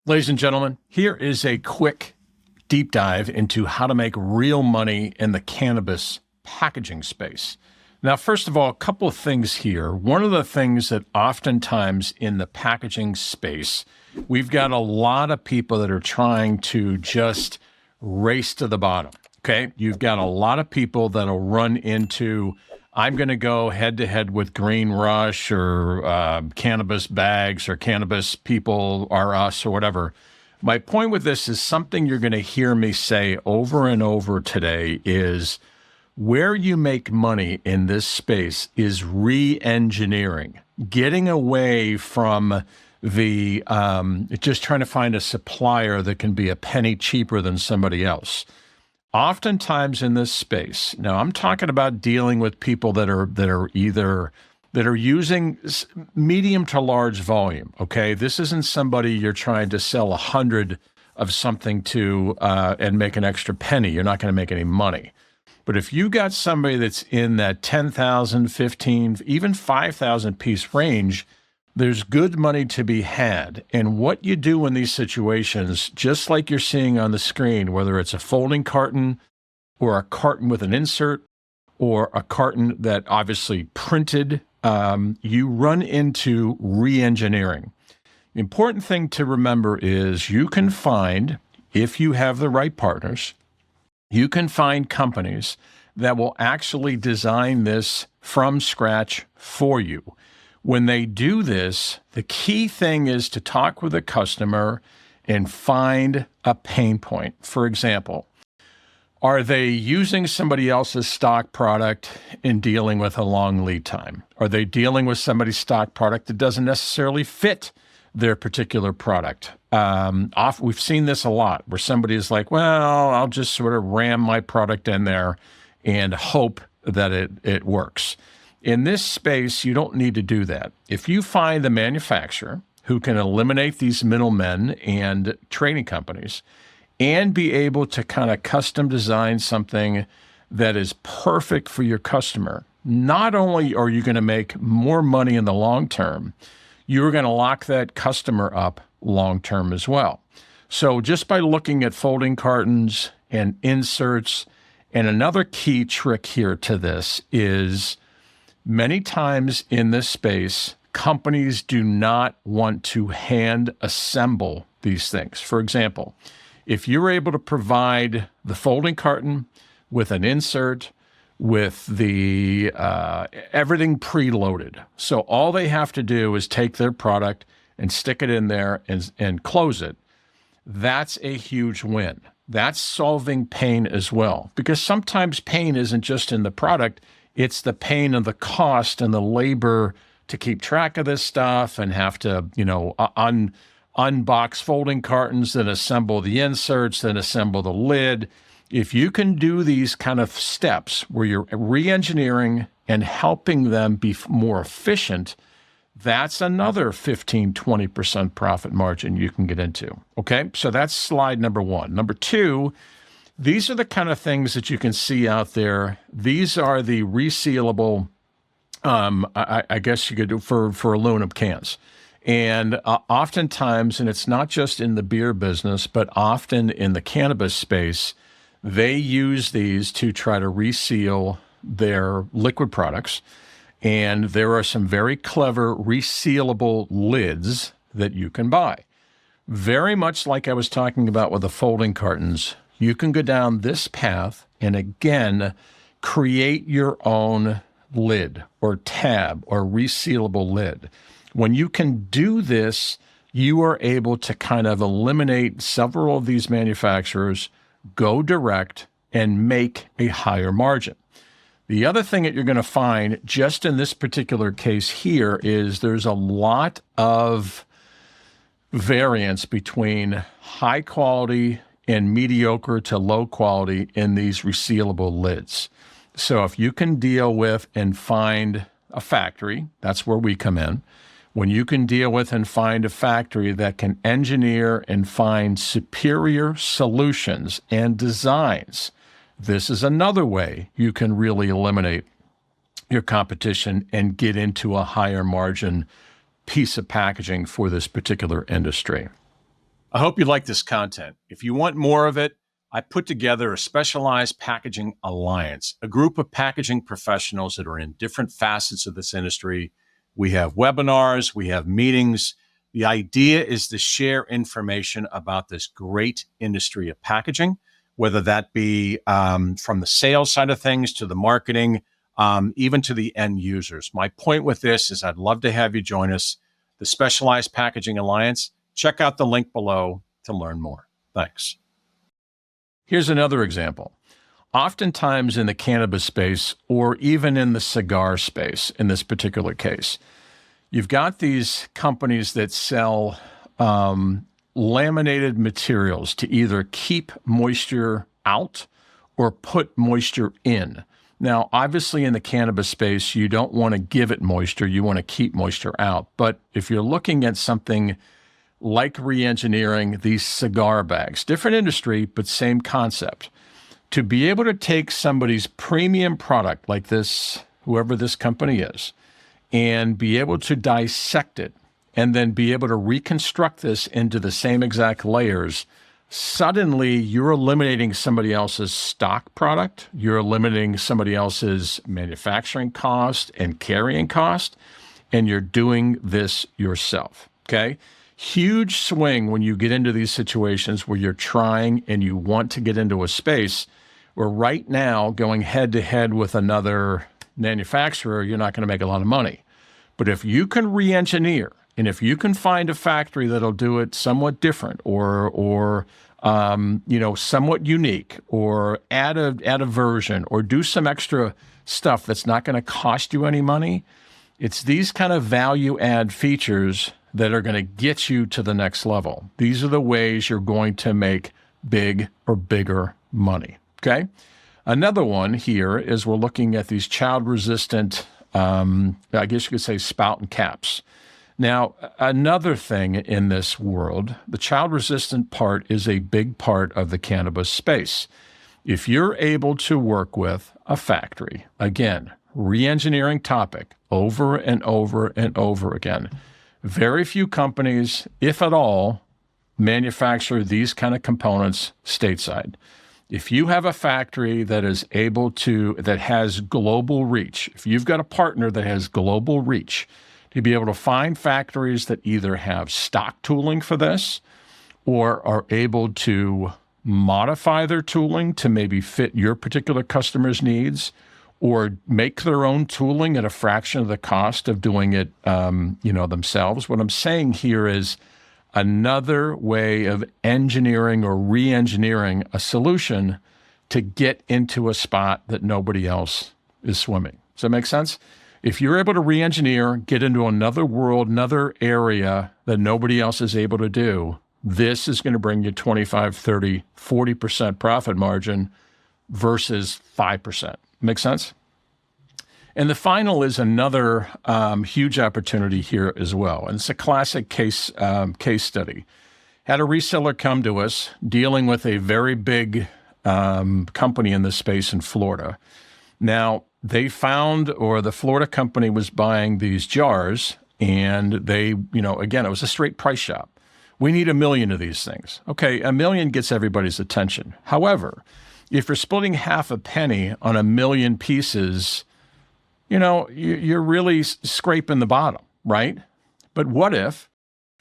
Ladies and gentlemen, here is a quick deep dive into how to make real money in the cannabis packaging space. Now, first of all, a couple of things here. One of the things that oftentimes in the packaging space, we've got a lot of people that are trying to just race to the bottom. Okay. You've got a lot of people that'll run into, I'm going to go head to head with Green Rush or Cannabis Bags or Cannabis People Are Us or whatever. My point with this is something you're going to hear me say over and over today is where you make money in this space is re-engineering, getting away from the just trying to find a supplier that can be a penny cheaper than somebody else. Oftentimes in this space, now I'm talking about dealing with people that are using medium to large volume. Okay, this isn't somebody you're trying to sell 100 of something to and make an extra penny. You're not going to make any money. But if you got somebody that's in that 10,000, 15, even 5,000 piece range, there's good money to be had. And what you do in these situations, just like you're seeing on the screen, whether it's a folding carton or a carton with an insert or a carton that obviously printed, you run into re-engineering. The important thing to remember is you can find, if you have the right partners, you can find companies that will actually design this from scratch for you. When they do this, the key thing is to talk with a customer and find a pain point. For example, are they using somebody else's stock product and dealing with a long lead time? Are they dealing with somebody's stock product that doesn't necessarily fit their particular product? We've seen this a lot where somebody is like, well, I'll just sort of ram my product in there and hope that it works. In this space, you don't need to do that. If you find the manufacturer who can eliminate these middlemen and trading companies and be able to kind of custom design something that is perfect for your customer, not only are you going to make more money in the long term, you're going to lock that customer up long term as well. So just by looking at folding cartons and inserts, and another key trick here to this is many times in this space, companies do not want to hand assemble these things. For example, if you're able to provide the folding carton with an insert, with the everything preloaded, so all they have to do is take their product and stick it in there and close it, that's a huge win. That's solving pain as well, because sometimes pain isn't just in the product. It's the pain of the cost and the labor to keep track of this stuff and have to, unbox folding cartons, then assemble the inserts, then assemble the lid. If you can do these kind of steps where you're re-engineering and helping them be more efficient, that's another 15, 20% profit margin you can get into. Okay, so that's slide number one. Number two, these are the kind of things that you can see out there. These are the resealable, I guess you could do for aluminum cans. And oftentimes, and it's not just in the beer business, but often in the cannabis space, they use these to try to reseal their liquid products. And there are some very clever resealable lids that you can buy. Very much like I was talking about with the folding cartons, you can go down this path and again, create your own lid or tab or resealable lid. When you can do this, you are able to kind of eliminate several of these manufacturers, go direct, and make a higher margin. The other thing that you're going to find just in this particular case here is there's a lot of variance between high quality and mediocre to low quality in these resealable lids. So if you can deal with and find a factory, that's where we come in. When you can deal with and find a factory that can engineer and find superior solutions and designs, this is another way you can really eliminate your competition and get into a higher margin piece of packaging for this particular industry. I hope you like this content. If you want more of it, I put together a specialized packaging alliance, a group of packaging professionals that are in different facets of this industry. We have webinars, we have meetings. The idea is to share information about this great industry of packaging, whether that be from the sales side of things to the marketing, even to the end users. My point with this is I'd love to have you join us, the Specialized Packaging Alliance. Check out the link below to learn more. Thanks. Here's another example. Oftentimes in the cannabis space, or even in the cigar space, in this particular case, you've got these companies that sell laminated materials to either keep moisture out or put moisture in. Now, obviously in the cannabis space, you don't want to give it moisture, you want to keep moisture out. But if you're looking at something like re-engineering these cigar bags, different industry, but same concept, to be able to take somebody's premium product like this, whoever this company is, and be able to dissect it and then be able to reconstruct this into the same exact layers, suddenly you're eliminating somebody else's stock product, you're eliminating somebody else's manufacturing cost and carrying cost, and you're doing this yourself, okay? Huge swing when you get into these situations where you're trying and you want to get into a space where right now going head to head with another manufacturer, you're not going to make a lot of money. But if you can re-engineer, and if you can find a factory that'll do it somewhat different or somewhat unique, or add a version, or do some extra stuff that's not going to cost you any money, it's these kind of value add features that are going to get you to the next level. These are the ways you're going to make big or bigger money, okay? Another one here is we're looking at these child-resistant, I guess you could say spout and caps. Now, another thing in this world, the child-resistant part is a big part of the cannabis space. If you're able to work with a factory, again, re-engineering topic over and over and over again, very few companies, if at all, manufacture these kind of components stateside. If you have a factory that has global reach, if you've got a partner that has global reach, to be able to find factories that either have stock tooling for this or are able to modify their tooling to maybe fit your particular customer's needs, or make their own tooling at a fraction of the cost of doing it themselves. What I'm saying here is another way of engineering or re-engineering a solution to get into a spot that nobody else is swimming. Does that make sense? If you're able to re-engineer, get into another world, another area that nobody else is able to do, this is going to bring you 25, 30, 40% profit margin versus 5%. Make sense? And the final is another huge opportunity here as well. And it's a classic case study. Had a reseller come to us dealing with a very big company in this space in Florida. Now, they found, or the Florida company was buying these jars, and they, again, it was a straight price shop. We need 1 million of these things. Okay, 1 million gets everybody's attention. However, if you're splitting half a penny on 1 million pieces, you're really scraping the bottom, right? But what if,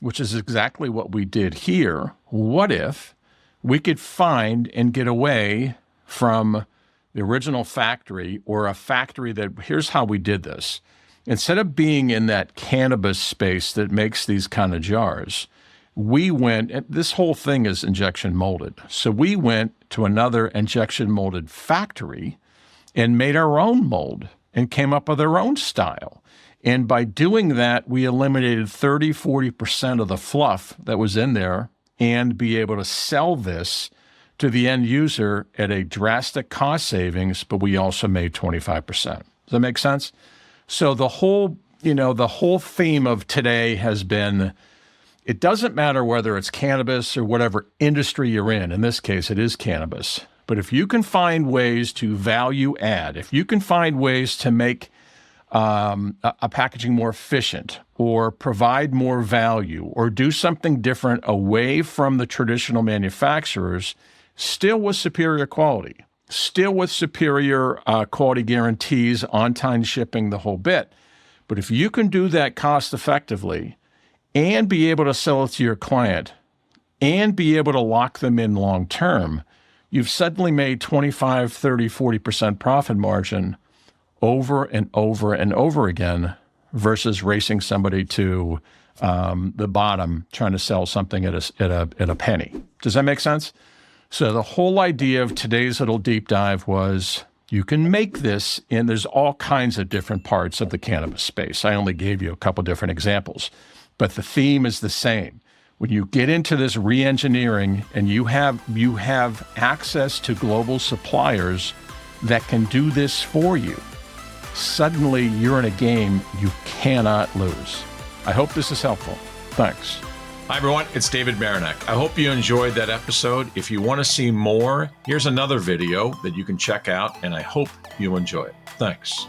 which is exactly what we did here, what if we could find and get away from the original factory, or a factory that, here's how we did this. Instead of being in that cannabis space that makes these kind of jars, we went, and this whole thing is injection molded. So we went to another injection molded factory and made our own mold and came up with our own style. And by doing that, we eliminated 30, 40% of the fluff that was in there, and be able to sell this to the end user at a drastic cost savings, but we also made 25%. Does that make sense? So the whole theme of today has been, it doesn't matter whether it's cannabis or whatever industry you're in. In this case, it is cannabis. But if you can find ways to value add, if you can find ways to make a packaging more efficient, or provide more value, or do something different away from the traditional manufacturers, still with superior quality, still with superior quality guarantees, on-time shipping, the whole bit. But if you can do that cost effectively and be able to sell it to your client and be able to lock them in long term, you've suddenly made 25, 30, 40% profit margin over and over and over again versus racing somebody to the bottom trying to sell something at a penny. Does that make sense? So the whole idea of today's little deep dive was you can make this, and there's all kinds of different parts of the cannabis space. I only gave you a couple different examples, but the theme is the same. When you get into this re-engineering and you have access to global suppliers that can do this for you, suddenly you're in a game you cannot lose. I hope this is helpful. Thanks. Hi, everyone. It's David Baranek. I hope you enjoyed that episode. If you want to see more, here's another video that you can check out, and I hope you enjoy it. Thanks.